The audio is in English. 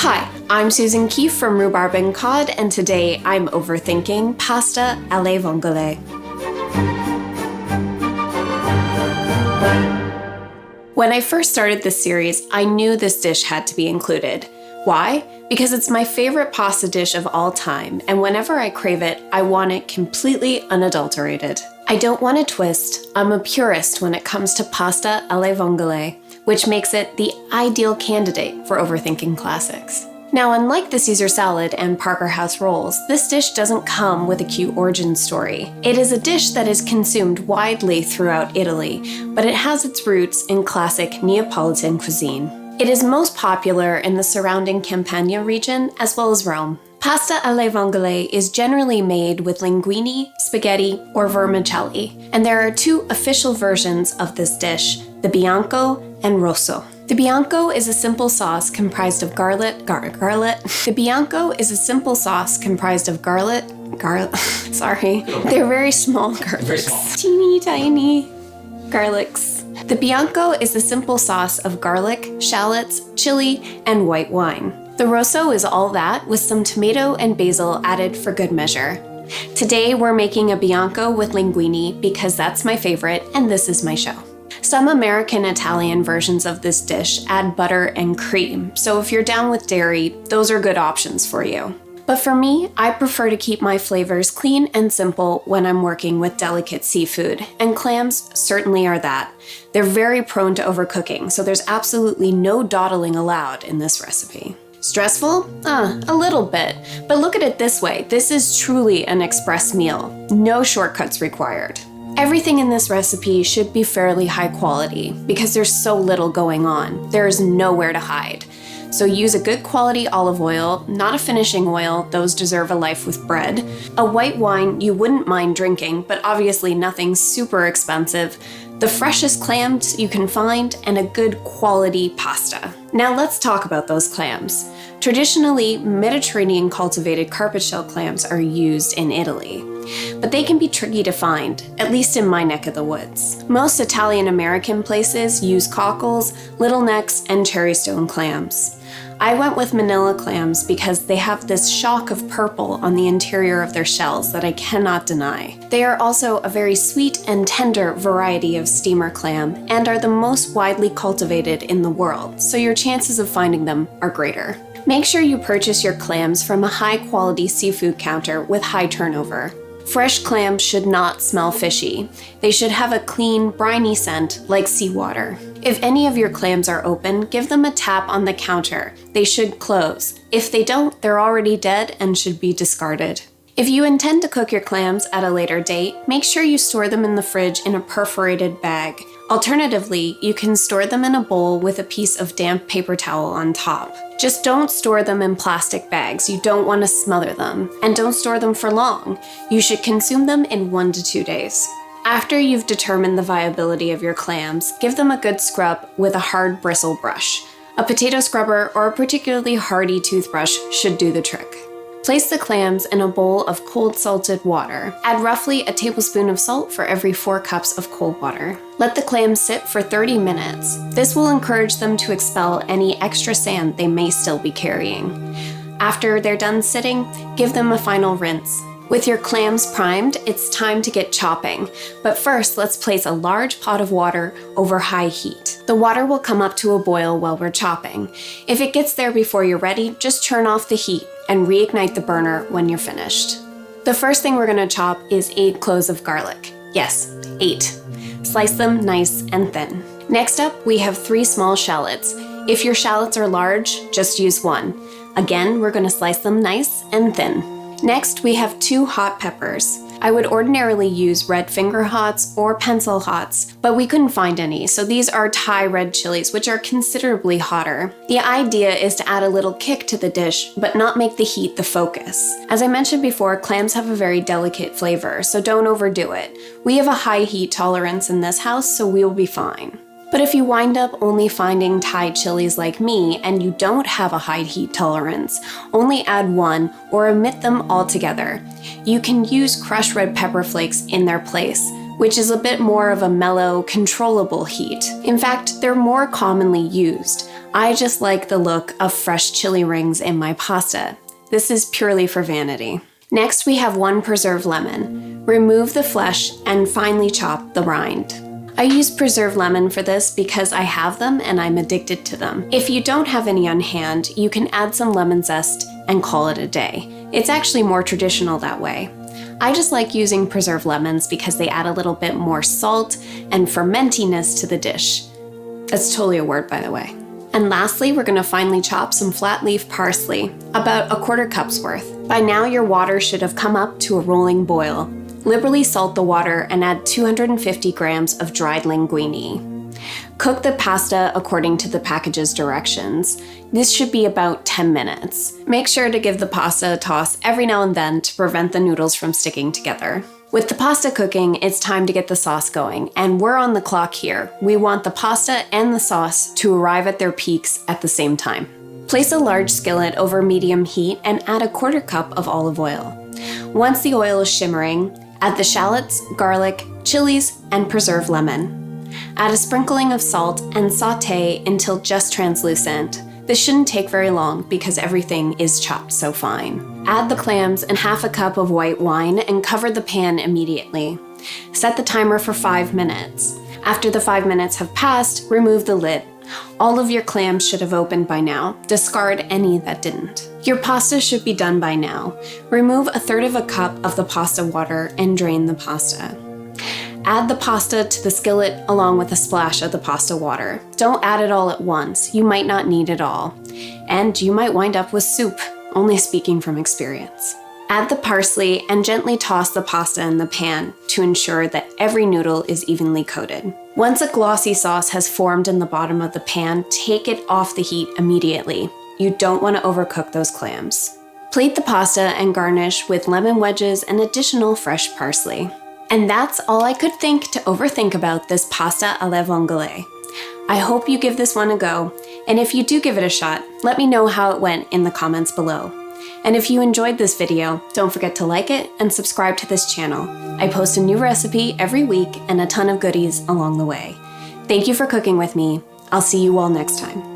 Hi, I'm Susan Keefe from Rhubarb Cod, and today I'm overthinking Pasta Alle Vongole. When I first started this series, I knew this dish had to be included. Why? Because it's my favorite pasta dish of all time, and whenever I crave it, I want it completely unadulterated. I don't want a twist. I'm a purist when it comes to Pasta Alle Vongole, which makes it the ideal candidate for overthinking classics. Now, unlike the Caesar salad and Parker House rolls, this dish doesn't come with a cute origin story. It is a dish that is consumed widely throughout Italy, but it has its roots in classic Neapolitan cuisine. It is most popular in the surrounding Campania region as well as Rome. Pasta alle vongole is generally made with linguine, spaghetti, or vermicelli, and there are two official versions of this dish, the bianco and rosso. The bianco is a simple sauce comprised of garlic. The bianco is a simple sauce comprised of garlic. Sorry, they're very small garlics. Very small. Teeny tiny garlics. The bianco is a simple sauce of garlic, shallots, chili, and white wine. The rosso is all that with some tomato and basil added for good measure. Today we're making a bianco with linguine because that's my favorite and this is my show. Some American Italian versions of this dish add butter and cream, so if you're down with dairy, those are good options for you. But for me, I prefer to keep my flavors clean and simple when I'm working with delicate seafood, and clams certainly are that. They're very prone to overcooking, so there's absolutely no dawdling allowed in this recipe. Stressful? A little bit. But look at it this way, this is truly an express meal. No shortcuts required. Everything in this recipe should be fairly high quality because there's so little going on. There is nowhere to hide. So use a good quality olive oil, not a finishing oil, those deserve a life with bread, a white wine you wouldn't mind drinking, but obviously nothing super expensive, the freshest clams you can find, and a good quality pasta. Now let's talk about those clams. Traditionally, Mediterranean cultivated carpet shell clams are used in Italy, but they can be tricky to find, at least in my neck of the woods. Most Italian American places use cockles, little necks, and cherrystone clams. I went with Manila clams because they have this shock of purple on the interior of their shells that I cannot deny. They are also a very sweet and tender variety of steamer clam and are the most widely cultivated in the world, so your chances of finding them are greater. Make sure you purchase your clams from a high-quality seafood counter with high turnover. Fresh clams should not smell fishy. They should have a clean, briny scent like seawater. If any of your clams are open, give them a tap on the counter. They should close. If they don't, they're already dead and should be discarded. If you intend to cook your clams at a later date, make sure you store them in the fridge in a perforated bag. Alternatively, you can store them in a bowl with a piece of damp paper towel on top. Just don't store them in plastic bags, you don't want to smother them. And don't store them for long. You should consume them in 1 to 2 days. After you've determined the viability of your clams, give them a good scrub with a hard bristle brush. A potato scrubber or a particularly hardy toothbrush should do the trick. Place the clams in a bowl of cold salted water. Add roughly a tablespoon of salt for every 4 cups of cold water. Let the clams sit for 30 minutes. This will encourage them to expel any extra sand they may still be carrying. After they're done sitting, give them a final rinse. With your clams primed, it's time to get chopping. But first, let's place a large pot of water over high heat. The water will come up to a boil while we're chopping. If it gets there before you're ready, just turn off the heat and reignite the burner when you're finished. The first thing we're going to chop is 8 cloves of garlic. Yes, 8. Slice them nice and thin. Next up, we have 3 small shallots. If your shallots are large, just use 1. Again, we're going to slice them nice and thin. Next, we have 2 hot peppers. I would ordinarily use red finger hots or pencil hots, but we couldn't find any, so these are Thai red chilies, which are considerably hotter. The idea is to add a little kick to the dish, but not make the heat the focus. As I mentioned before, clams have a very delicate flavor, so don't overdo it. We have a high heat tolerance in this house, so we will be fine. But if you wind up only finding Thai chilies like me and you don't have a high heat tolerance, only add 1 or omit them altogether. You can use crushed red pepper flakes in their place, which is a bit more of a mellow, controllable heat. In fact, they're more commonly used. I just like the look of fresh chili rings in my pasta. This is purely for vanity. Next, we have 1 preserved lemon. Remove the flesh and finely chop the rind. I use preserved lemon for this because I have them and I'm addicted to them. If you don't have any on hand, you can add some lemon zest and call it a day. It's actually more traditional that way. I just like using preserved lemons because they add a little bit more salt and fermentiness to the dish. That's totally a word, by the way. And lastly, we're gonna finely chop some flat leaf parsley, about 1/4 cup's worth. By now, your water should have come up to a rolling boil. Liberally salt the water and add 250 grams of dried linguine. Cook the pasta according to the package's directions. This should be about 10 minutes. Make sure to give the pasta a toss every now and then to prevent the noodles from sticking together. With the pasta cooking, it's time to get the sauce going, and we're on the clock here. We want the pasta and the sauce to arrive at their peaks at the same time. Place a large skillet over medium heat and add 1/4 cup of olive oil. Once the oil is shimmering, add the shallots, garlic, chilies, and preserved lemon. Add a sprinkling of salt and sauté until just translucent. This shouldn't take very long because everything is chopped so fine. Add the clams and 1/2 cup of white wine and cover the pan immediately. Set the timer for 5 minutes. After the 5 minutes have passed, remove the lid. All of your clams should have opened by now. Discard any that didn't. Your pasta should be done by now. Remove 1/3 cup of the pasta water and drain the pasta. Add the pasta to the skillet along with a splash of the pasta water. Don't add it all at once. You might not need it all. And you might wind up with soup, only speaking from experience. Add the parsley and gently toss the pasta in the pan to ensure that every noodle is evenly coated. Once a glossy sauce has formed in the bottom of the pan, take it off the heat immediately. You don't want to overcook those clams. Plate the pasta and garnish with lemon wedges and additional fresh parsley. And that's all I could think to overthink about this pasta alle vongole. I hope you give this one a go, and if you do give it a shot, let me know how it went in the comments below. And if you enjoyed this video, don't forget to like it and subscribe to this channel. I post a new recipe every week and a ton of goodies along the way. Thank you for cooking with me. I'll see you all next time.